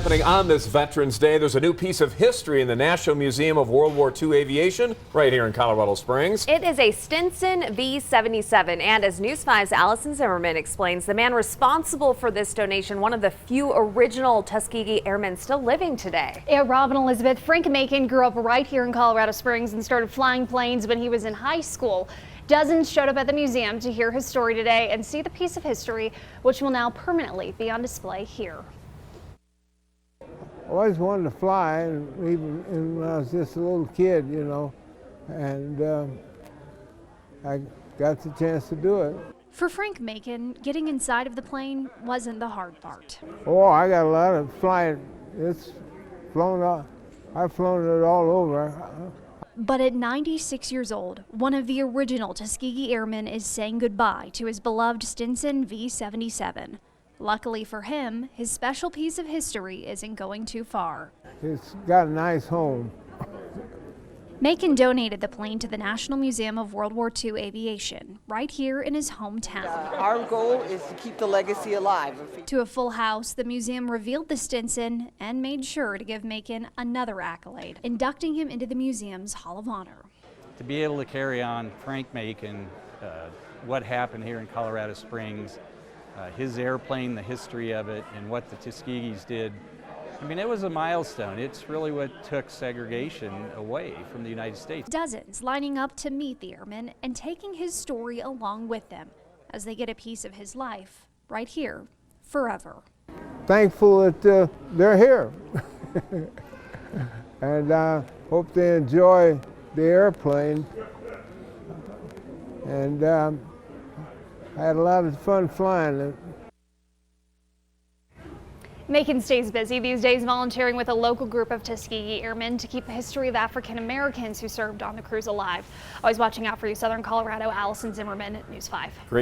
happening on this Veterans Day? There's a new piece of history in the National Museum of World War II Aviation right here in Colorado Springs. It is a Stinson V77, and as News 5's ALASYN Zimmerman explains, the man responsible for this donation, one of the few original Tuskegee airmen still living today. Yeah, Rob and Elizabeth, Frank Macon grew up right here in Colorado Springs and started flying planes when he was in high school. Dozens showed up at the museum to hear his story today and see the piece of history, which will now permanently be on display here. I always wanted to fly, even when I was just a little kid, you know, and I got the chance to do it. For Frank Macon, getting inside of the plane wasn't the hard part. Oh, I got a lot of flying. It's flown out. I've flown it all over. But at 96 years old, one of the original Tuskegee Airmen is saying goodbye to his beloved Stinson V77. Luckily for him, his special piece of history isn't going too far. It's got a nice home. Macon donated the plane to the National Museum of World War II Aviation, right here in his hometown. Our goal is to keep the legacy alive. To a full house, the museum revealed the Stinson and made sure to give Macon another accolade, inducting him into the museum's Hall of Honor. To be able to carry on Frank Macon, what happened here in Colorado Springs, his airplane, the history of it, and what the Tuskegees did, I mean, it was a milestone. It's really what took segregation away from the United States. Dozens lining up to meet the airman and taking his story along with them as they get a piece of his life right here forever. Thankful that they're here. And I hope they enjoy the airplane. And I had a lot of fun flying it. Macon stays busy these days volunteering with a local group of Tuskegee Airmen to keep the history of African Americans who served on the cruise alive. Always watching out for you, Southern Colorado. ALASYN Zimmerman, News 5. Great.